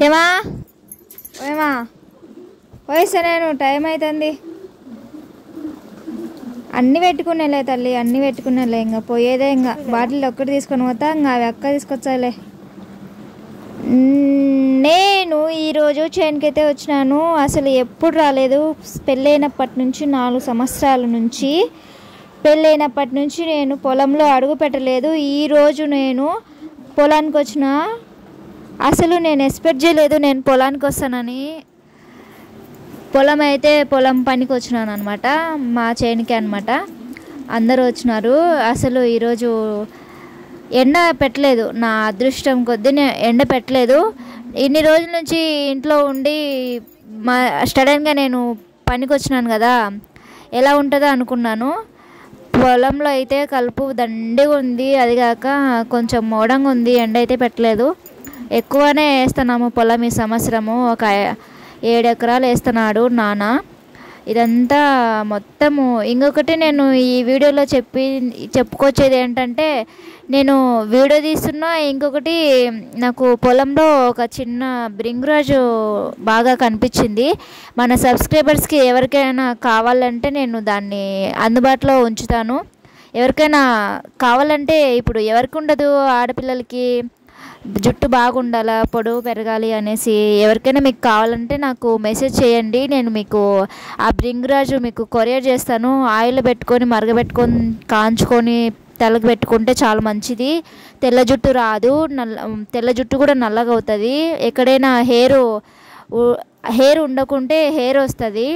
ఏమా ఏమా వయసు నేను టైం అవుతుంది. అన్నీ పెట్టుకునేలే తల్లి, అన్నీ పెట్టుకునేలే. ఇంకా పోయేదే, ఇంకా బాటిల్ ఒక్కటి తీసుకొని పోతా, ఇంకా అవి అక్క తీసుకొచ్చాలే. నేను ఈరోజు చేనుకైతే వచ్చినాను. అసలు ఎప్పుడు రాలేదు. పెళ్ళైనప్పటి నుంచి 4 సంవత్సరాల నుంచి పెళ్ళైనప్పటి నుంచి నేను పొలంలో అడుగు పెట్టలేదు. ఈరోజు నేను పొలానికి వచ్చిన. అసలు నేను ఎక్స్పెక్ట్ చేయలేదు నేను పొలానికి వస్తానని. పొలం పనికి వచ్చినాను అనమాట, మా చేనుకి అనమాట. అందరూ వచ్చినారు. అసలు ఈరోజు ఎండ పెట్టలేదు, నా అదృష్టం కొద్దీ ఎండ పెట్టలేదు. ఇన్ని రోజుల నుంచి ఇంట్లో ఉండి సడన్గా నేను పనికి వచ్చినాను కదా, ఎలా ఉంటుందో అనుకున్నాను. పొలంలో అయితే కలుపు దండిగా ఉంది, అది కాక కొంచెం మోడంగా ఉంది. ఎండ అయితే పెట్టలేదు. ఎక్కువనే వేస్తున్నాము పొలం ఈ సంవత్సరము. ఒక 7 ఎకరాలు వేస్తున్నాడు నాన్న. ఇదంతా మొత్తము. ఇంకొకటి నేను ఈ వీడియోలో చెప్పుకొచ్చేది ఏంటంటే, నేను వీడియో తీస్తున్నా. ఇంకొకటి నాకు పొలంలో ఒక చిన్న భృంగిరాజు బాగా కనిపించింది. మన సబ్స్క్రైబర్స్కి ఎవరికైనా కావాలంటే నేను దాన్ని అందుబాటులో ఉంచుతాను. ఎవరికైనా కావాలంటే, ఇప్పుడు ఎవరికి ఉండదు, ఆడపిల్లలకి జుట్టు బాగుండాలా, పొడవు పెరగాలి అనేసి ఎవరికైనా మీకు కావాలంటే నాకు మెసేజ్ చేయండి. నేను మీకు ఆ భృంగిరాజు మీకు కొరియర్ చేస్తాను. ఆయిల్ పెట్టుకొని మరగబెట్టుకొని కాంచుకొని తలకు పెట్టుకుంటే చాలా మంచిది. తెల్ల జుట్టు రాదు, తెల్ల జుట్టు కూడా నల్లగా అవుతుంది. ఎక్కడైనా హెయిర్ ఉండకుంటే హెయిర్ వస్తుంది,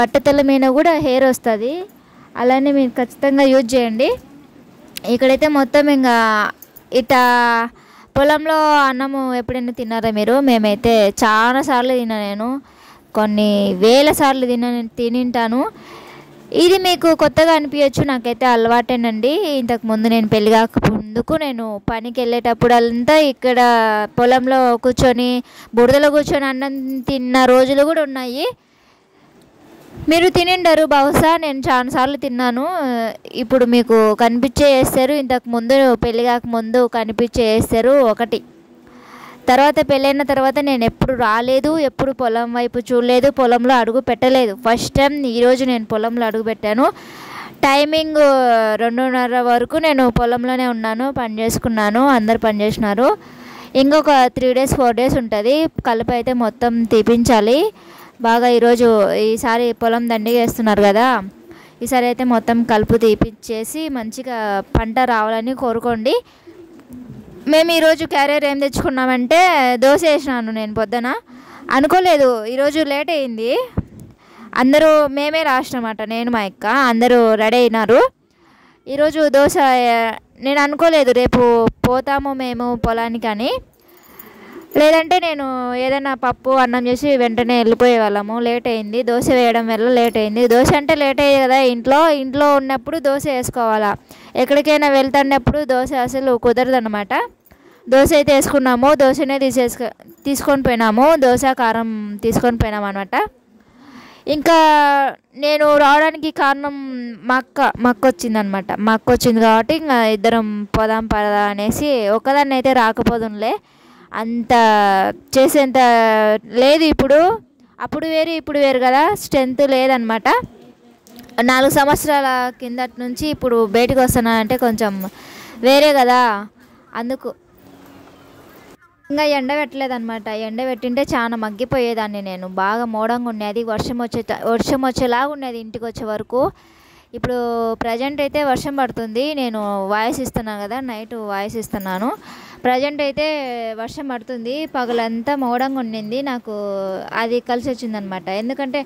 బట్టతల మీద కూడా హెయిర్ వస్తుంది. అలానే మీరు ఖచ్చితంగా యూజ్ చేయండి. ఇక్కడైతే మొత్తం ఇంకా ఇట పొలంలో అన్నము ఎప్పుడైనా తిన్నారా మీరు? మేమైతే చాలాసార్లు నేను కొన్ని వేల సార్లు తినింటాను. ఇది మీకు కొత్తగా అనిపించచ్చు, నాకైతే అలవాటేనండి. ఇంతకుముందు నేను పెళ్ళి కాకముందుకు నేను పనికి వెళ్ళేటప్పుడు అంతా ఇక్కడ పొలంలో కూర్చొని బురదలో కూర్చొని అన్నం తిన్న రోజులు కూడా ఉన్నాయి. మీరు తినిండరు బహుశా, నేను చాలాసార్లు తిన్నాను. ఇప్పుడు మీకు కనిపించే వేస్తారు, ఇంతకుముందు పెళ్ళి కాకముందు కనిపించే వేస్తారు ఒకటి. తర్వాత పెళ్ళైన తర్వాత నేను ఎప్పుడు రాలేదు, ఎప్పుడు పొలం వైపు చూడలేదు, పొలంలో అడుగు పెట్టలేదు. ఫస్ట్ టైం ఈరోజు నేను పొలంలో అడుగు పెట్టాను. టైమింగ్ 2:30 వరకు నేను పొలంలోనే ఉన్నాను, పని చేసుకున్నాను. అందరు పని చేసినారు. ఇంకొక 3 days 4 days ఉంటుంది. కలుపు అయితే మొత్తం తీపించాలి బాగా. ఈసారి పొలం దండిగా వేస్తున్నారు కదా, ఈసారి అయితే మొత్తం కలుపు తీపిచ్చేసి మంచిగా పంట రావాలని కోరుకోండి. మేము ఈరోజు క్యారియర్ ఏం తెచ్చుకున్నామంటే, దోశ వేసినాను నేను పొద్దున. అనుకోలేదు, ఈరోజు లేట్ అయింది. అందరూ మేమే లాస్ట్ అన్నమాట, నేను మా అక్క అందరూ రెడీ అయినారు. ఈరోజు దోశ నేను అనుకోలేదు రేపు పోతాము మేము పొలానికి అని. లేదంటే నేను ఏదైనా పప్పు అన్నం చేసి వెంటనే వెళ్ళిపోయే వాళ్ళము. లేట్ అయింది, దోశ వేయడం వల్ల లేట్ అయింది. దోశ అంటే లేట్ అయ్యేది కదా, ఇంట్లో ఉన్నప్పుడు దోశ వేసుకోవాలా. ఎక్కడికైనా వెళ్తున్నప్పుడు దోశ అసలు కుదరదన్నమాట. దోశ అయితే వేసుకున్నాము, దోశనే తీసుకొని పోయినాము. దోశ కారం తీసుకొని పోయినాము అనమాట. ఇంకా నేను రావడానికి కారణం మా అక్క వచ్చిందనమాట. మా అక్క వచ్చింది కాబట్టి ఇంకా ఇద్దరం పోదాం పదా అనేసి. ఒక్కదాన్ని అయితే రాకపోదునులే, అంత చేసేంత లేదు ఇప్పుడు. అప్పుడు వేరు ఇప్పుడు వేరు కదా, స్ట్రెంత్ లేదనమాట. 4 సంవత్సరాల కిందటి నుంచి ఇప్పుడు బయటకు వస్తున్నా అంటే కొంచెం వేరే కదా, అందుకు. ఇంకా ఎండ పెట్టలేదనమాట. ఎండ పెట్టింటే చాలా మగ్గిపోయేదాన్ని నేను. బాగా మోడంగా ఉండేది, వర్షం వచ్చేలాగా ఉండేది ఇంటికి వచ్చే వరకు. ఇప్పుడు ప్రజెంట్ అయితే వర్షం పడుతుంది. నేను వాయిస్ ఇస్తున్నాను కదా, నైట్ వాయిస్ ఇస్తున్నాను. ప్రజెంట్ అయితే వర్షం పడుతుంది. పగలంతా మోడంగా ఉండింది. నాకు అది కలిసి వచ్చిందనమాట. ఎందుకంటే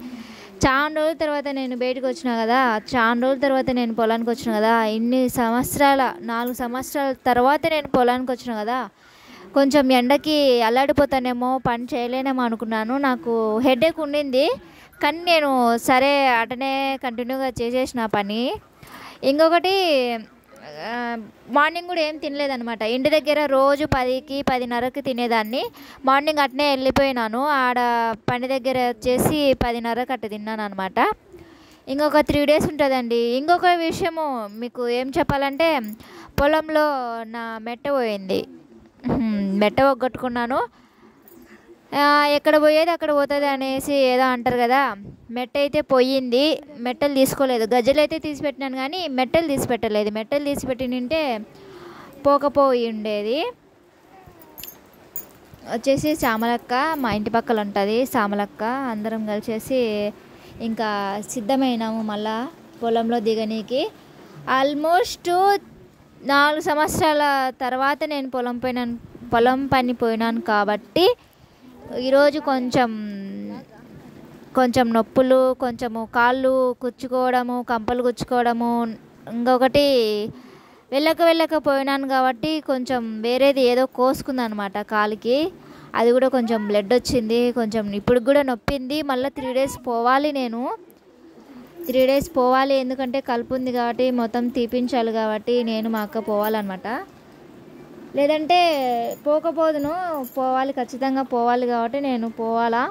చాలా రోజుల తర్వాత నేను బయటకు వచ్చినా కదా, చాలా రోజుల తర్వాత నేను పొలానికి వచ్చిన కదా. 4 సంవత్సరాల తర్వాత నేను పొలానికి వచ్చిన కదా, కొంచెం ఎండకి అల్లాడిపోతానేమో, పని చేయలేనేమో అనుకున్నాను. నాకు హెడేక్ ఉండింది, కానీ నేను సరే అటనే కంటిన్యూగా చేసేసిన పని. ఇంకొకటి మార్నింగ్ కూడా ఏం తినలేదనమాట. ఇంటి దగ్గర రోజు 10కి 10:30కి తినేదాన్ని. మార్నింగ్ అట్నే వెళ్ళిపోయినాను. ఆడ పని దగ్గర వచ్చేసి 10:30కి అట్ట తిన్నాను అనమాట. ఇంకొక 3 days ఉంటుందండి. ఇంకొక విషయము మీకు ఏం చెప్పాలంటే, పొలంలో నా మెట్ట పోయింది. మెట్ట ఒగ్గొట్టుకున్నాను. ఎక్కడ పోయేది అక్కడ పోతుంది అనేసి ఏదో అంటారు కదా. మెట్ట అయితే పోయింది, మెట్టలు తీసుకోలేదు. గజ్జలు అయితే తీసి పెట్టినాను కానీ మెట్టలు తీసి పెట్టలేదు. మెట్టలు తీసి పెట్టినంటే పోకపోయి ఉండేది. వచ్చేసి శ్యామలక్క మా ఇంటి పక్కల ఉంటుంది. శ్యామలక్క అందరం కలిసేసి ఇంకా సిద్ధమైనాము మళ్ళా పొలంలో దిగనీకి. ఆల్మోస్ట్ 4 సంవత్సరాల తర్వాత నేను పొలం పని పోయినాను కాబట్టి ఈరోజు కొంచెం నొప్పులు, కొంచెము కాళ్ళు కుచ్చుకోవడము, కంపలు కుచ్చుకోవడము, ఇంకొకటి వెళ్ళక పోయినాను కాబట్టి కొంచెం వేరేది ఏదో కోసుకుందనమాట కాలికి. అది కూడా కొంచెం బ్లడ్ వచ్చింది, కొంచెం ఇప్పుడు కూడా నొప్పింది. మళ్ళీ 3 డేస్ పోవాలి. నేను 3 డేస్ పోవాలి, ఎందుకంటే కలుపు ఉంది కాబట్టి మొత్తం తీపించాలి కాబట్టి నేను మా అక్క పోవాలన్నమాట. లేదంటే పోకపోదును, పోవాలి, ఖచ్చితంగా పోవాలి కాబట్టి నేను పోవాలా.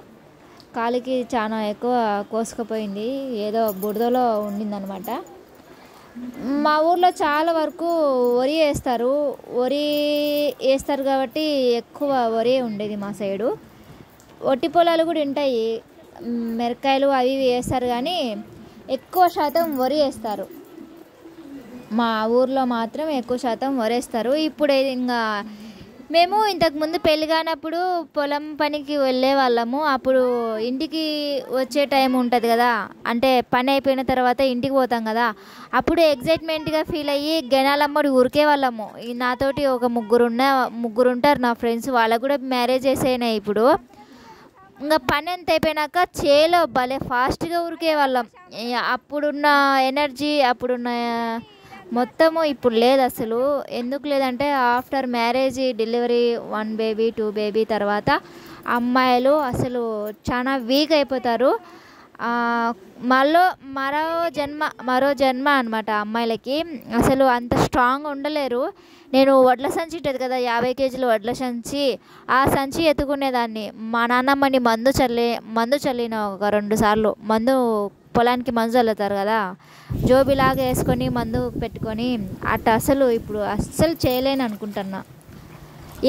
కాలికి చాలా ఎక్కువ కోసుకుపోయింది, ఏదో బురదలో ఉండిందనమాట. మా ఊర్లో చాలా వరకు వరి వేస్తారు కాబట్టి ఎక్కువ వరి ఉండేది మా సైడు. ఒట్టి పొలాలు కూడా ఉంటాయి, మిరకాయలు అవి వేస్తారు కానీ ఎక్కువ శాతం వరి వేస్తారు. మా ఊర్లో మాత్రం ఎక్కువ శాతం వరేస్తారు. ఇప్పుడు ఇంకా మేము ఇంతకుముందు పెళ్ళి కానప్పుడు పొలం పనికి వెళ్ళే వాళ్ళము. అప్పుడు ఇంటికి వచ్చే టైం ఉంటుంది కదా, అంటే పని అయిపోయిన తర్వాత ఇంటికి పోతాం కదా, అప్పుడు ఎగ్జైట్మెంట్గా ఫీల్ అయ్యి గెనాలమ్మడి ఉరికే వాళ్ళము. నాతోటి ఒక ముగ్గురు ఉంటారు నా ఫ్రెండ్స్, వాళ్ళకు కూడా మ్యారేజ్ అయినాయి. ఇప్పుడు ఇంకా పని ఎంత అయిపోయినాక చేలో భలే ఫాస్ట్గా ఉరికే వాళ్ళం. అప్పుడున్న ఎనర్జీ, అప్పుడున్న మొత్తము ఇప్పుడు లేదు అసలు. ఎందుకు లేదంటే after marriage, delivery 1 baby 2 baby తర్వాత అమ్మాయిలు అసలు చాలా వీక్ అయిపోతారు. మరో జన్మ అనమాట అమ్మాయిలకి. అసలు అంత స్ట్రాంగ్ ఉండలేరు. నేను వడ్ల సంచి ఉంటుంది కదా, 50 కేజీల వడ్ల సంచి, ఆ సంచి ఎత్తుకునేదాన్ని. మా నాన్నమ్మని మందు చల్లిన ఒక 2 సార్లు. పొలానికి మందు చల్లుతారు కదా, జోబిలాగా వేసుకొని మందు పెట్టుకొని అట్ట. ఇప్పుడు అస్సలు చేయలేను అనుకుంటున్నా.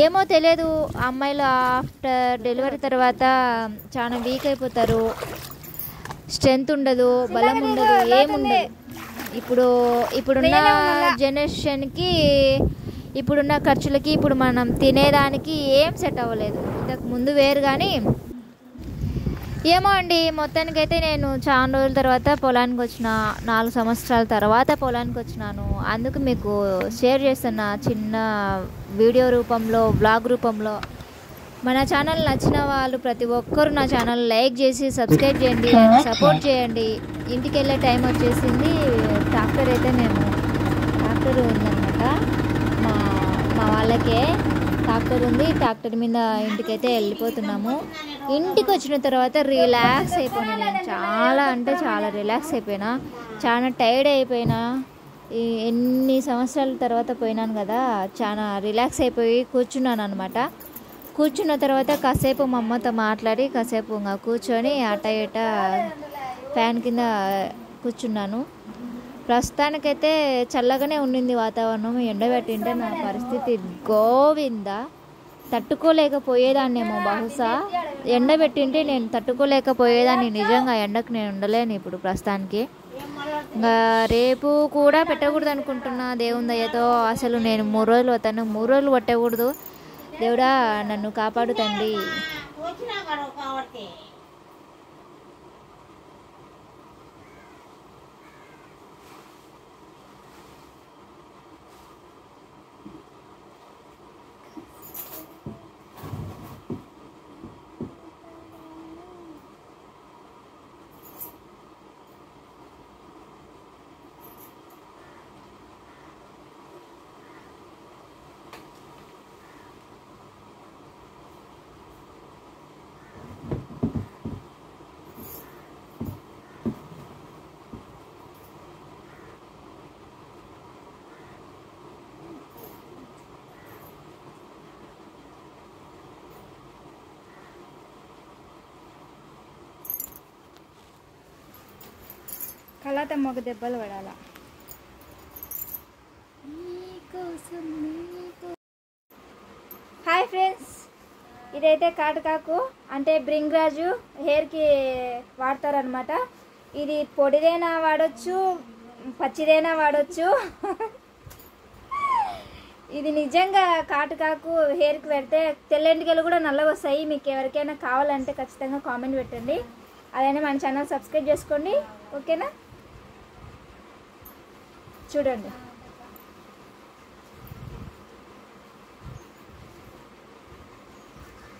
ఏమో తెలియదు, అమ్మాయిలు ఆఫ్టర్ డెలివరీ తర్వాత చాలా వీక్ అయిపోతారు. స్ట్రెంత్ ఉండదు, బలం ఉండదు, ఏముండదు. ఇప్పుడున్న జనరేషన్కి, ఇప్పుడున్న ఖర్చులకి, ఇప్పుడు మనం తినేదానికి ఏం సెట్ అవ్వలేదు. ఇంతకు ముందు వేరు కానీ ఏమో అండి. మొత్తానికైతే నేను చాలా రోజుల తర్వాత పొలానికి వచ్చిన, 4 సంవత్సరాల తర్వాత పొలానికి వచ్చినాను. అందుకు మీకు షేర్ చేస్తున్న చిన్న వీడియో రూపంలో, బ్లాగ్ రూపంలో. మన ఛానల్ నచ్చిన వాళ్ళు ప్రతి ఒక్కరు నా ఛానల్ లైక్ చేసి సబ్స్క్రైబ్ చేయండి, సపోర్ట్ చేయండి. ఇంటికి వెళ్ళే టైం వచ్చేసింది. ట్రాక్టర్ ఉందన్నమాట, మా వాళ్ళకే ట్రాక్టర్ ఉంది. ట్రాక్టర్ మీద ఇంటికైతే వెళ్ళిపోతున్నాము. ఇంటికి వచ్చిన తర్వాత రిలాక్స్ అయిపోయినా నేను. చాలా అంటే చాలా రిలాక్స్ అయిపోయినా, చాలా టైర్డ్ అయిపోయినా. ఎన్ని సంవత్సరాల తర్వాత పోయినాను కదా, చాలా రిలాక్స్ అయిపోయి కూర్చున్నాను అనమాట. కూర్చున్న తర్వాత కాసేపు మా అమ్మతో మాట్లాడి కాసేపు ఇంకా కూర్చొని అట ఇట ఫ్యాన్ కింద కూర్చున్నాను. ప్రస్తుతానికైతే చల్లగానే ఉండింది వాతావరణం. ఎండబెట్టింటే నా పరిస్థితి గోవింద, తట్టుకోలేకపోయేదాన్నేమో బహుశా. ఎండబెట్టింటే నేను తట్టుకోలేకపోయేదాన్ని. నిజంగా ఎండకు నేను ఉండలేను ఇప్పుడు ప్రస్తుతానికి. ఇంకా రేపు కూడా పెట్టకూడదు అనుకుంటున్నా దేవుని దయతో. అసలు నేను 3 రోజులు పోతాను, 3 రోజులు పట్టకూడదు. దేవుడా నన్ను కాపాడు తండ్రి. కళాతమ్మకు దెబ్బలు పడాల. హాయ్ ఫ్రెండ్స్, ఇదైతే కాటుకాకు అంటే బ్రింగ్రాజు హెయిర్కి వాడతారనమాట. ఇది పొడిదైనా వాడచ్చు, పచ్చిదైనా వాడచ్చు. ఇది నిజంగా కాటుకాకు హెయిర్కి పెడితే తెల్లెంటికలు కూడా నల్లగా వస్తాయి. మీకు ఎవరికైనా కావాలంటే ఖచ్చితంగా కామెంట్ పెట్టండి. అలానే మన ఛానల్ సబ్స్క్రైబ్ చేసుకోండి. ఓకేనా? చూడండి,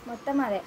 మొత్తం అదే.